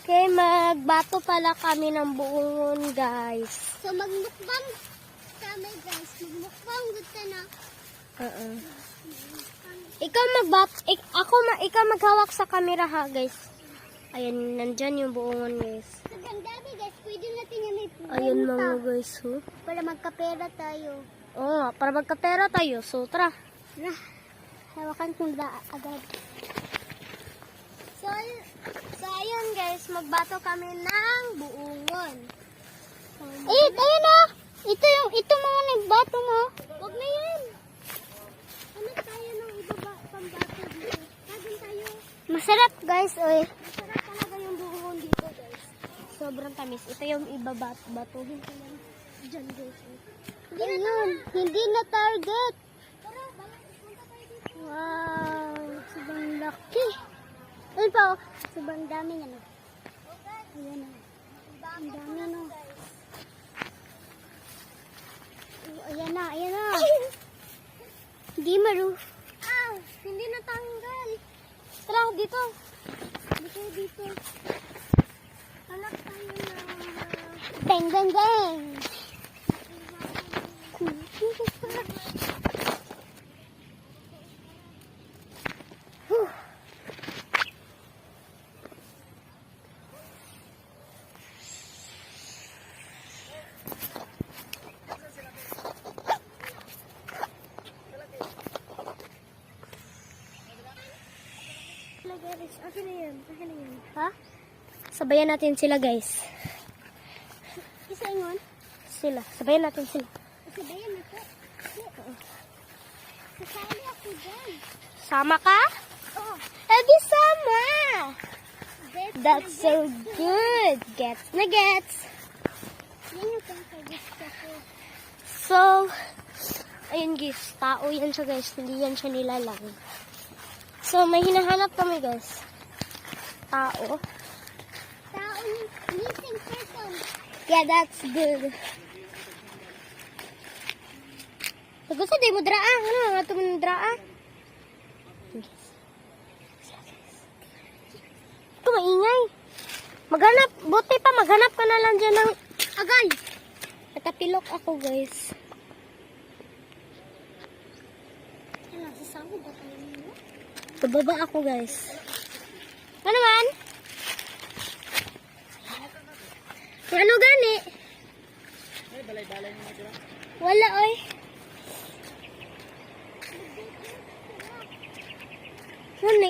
Okay, magbato pala kami ng buongon, guys. So, magmukbang kami, guys. Magmukbang gusto na. Ikaw ikaw maghawak sa camera ha, guys. Ayan, nandyan yung buongon, guys. Sobrang dami, guys. Pwede natin yung may Ayun mga guys, oh. para magkapera tayo. Oo, para magkapera tayo. So, tara. Hawakan kong agad. So ayun guys, magbato kami ng buongon. Ayun na! Ito mga nagbato mo. Huwag na yan. Ano tayo ng ibaba pambato dito? Kagin tayo. Masarap, guys. Oy. Masarap talaga yung buongon dito guys. Sobrang tamis. Ito yung ibabatuhin ko lang. Diyan guys. Ayun. Hindi na target. Tara, punta tayo dito. Wow. Sobrang laki. Ayun pa, oh. Sobrang dami niya, no? Ayan, oh. Ang dami, no? Oh, ayan na, ayan na. Hindi maruf. Hindi natanggal. Tara, dito. Dito. Anak tayo na. Bang, bang, bang. Akin na yan. Ha? Sabayan natin sila guys. Isa ingon? Sabayan natin sila. Sabayan na po. Kasali ako dyan. Sama ka? Oh, Edi sama! That's na so good! Gets na gets! Yan yung gusto ko. So, ayun guys, tao yan siya guys, hindi yan siya nilalang. So, may hinahanap kami guys. Tao. Tao missing person. Yeah, that's good. Gusto di mo draa. Ano nga ito mo draa? Ito maingay. Maghanap, buti pa maghanap ka na lang dyan ng agay. Natapilok ako guys. Ano, sasahod ba tayo nila? Bababa ako guys. Ano man? Ano gani? Wala oy. Ano na